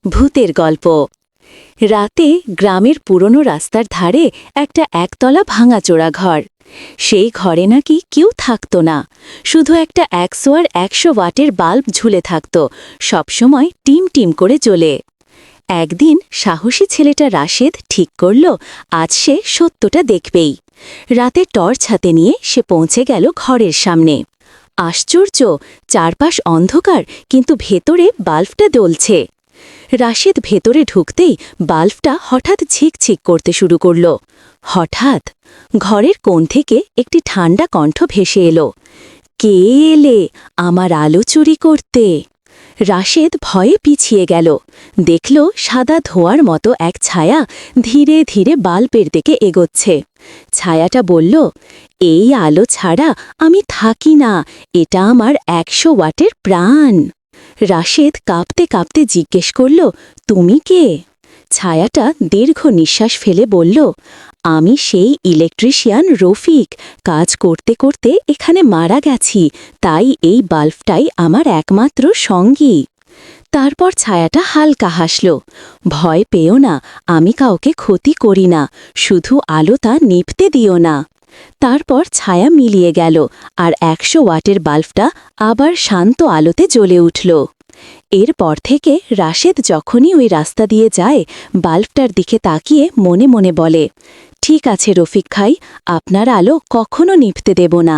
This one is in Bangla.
ভূতের গল্প। রাতে গ্রামের পুরনো রাস্তার ধারে একটা একতলা ভাঙাচোরা ঘর। সেই ঘরে নাকি কেউ থাকত না, শুধু একটা 100 ওয়াটের বাল্ব ঝুলে থাকত, সবসময় টিম টিম করে জ্বলে। একদিন সাহসী ছেলেটা রাশেদ ঠিক করল আজ সে সত্যটা দেখবেই। রাতে টর্চ হাতে নিয়ে সে পৌঁছে গেল ঘরের সামনে। আশ্চর্য, চারপাশ অন্ধকার, কিন্তু ভেতরে বাল্বটা জ্বলছে। রাশেদ ভেতরে ঢুকতেই বাল্বটা হঠাৎ ঝিকঝিক করতে শুরু করল। হঠাৎ ঘরের কোণ থেকে একটি ঠান্ডা কণ্ঠ ভেসে এলো, কে এলে আমার আলো চুরি করতে? রাশেদ ভয়ে পিছিয়ে গেল, দেখল সাদা ধোঁয়ার মতো এক ছায়া ধীরে ধীরে বাল্বের দিকে এগোচ্ছে। ছায়াটা বলল, এই আলো ছাড়া আমি থাকি না, এটা আমার 100 ওয়াটের প্রাণ। রাশেদ কাঁপতে কাঁপতে জিজ্ঞেস করল, তুমি কে? ছায়াটা দীর্ঘ নিঃশ্বাস ফেলে বলল, আমি সেই ইলেকট্রিশিয়ান রফিক, কাজ করতে করতে এখানে মারা গেছি, তাই এই বাল্বটাই আমার একমাত্র সঙ্গী। তারপর ছায়াটা হালকা হাসল, ভয় পেও না, আমি কাউকে ক্ষতি করি না, শুধু আলোটা নিভতে দিও না। তারপর ছায়া মিলিয়ে গেল, আর 100 ওয়াটের বাল্বটা আবার শান্ত আলোতে জ্বলে উঠল। এরপর থেকে রাশেদ যখনই ওই রাস্তা দিয়ে যায়, বাল্বটার দিকে তাকিয়ে মনে মনে বলে, ঠিক আছে রফিক ভাই, আপনার আলো কখনো নিভতে দেব না।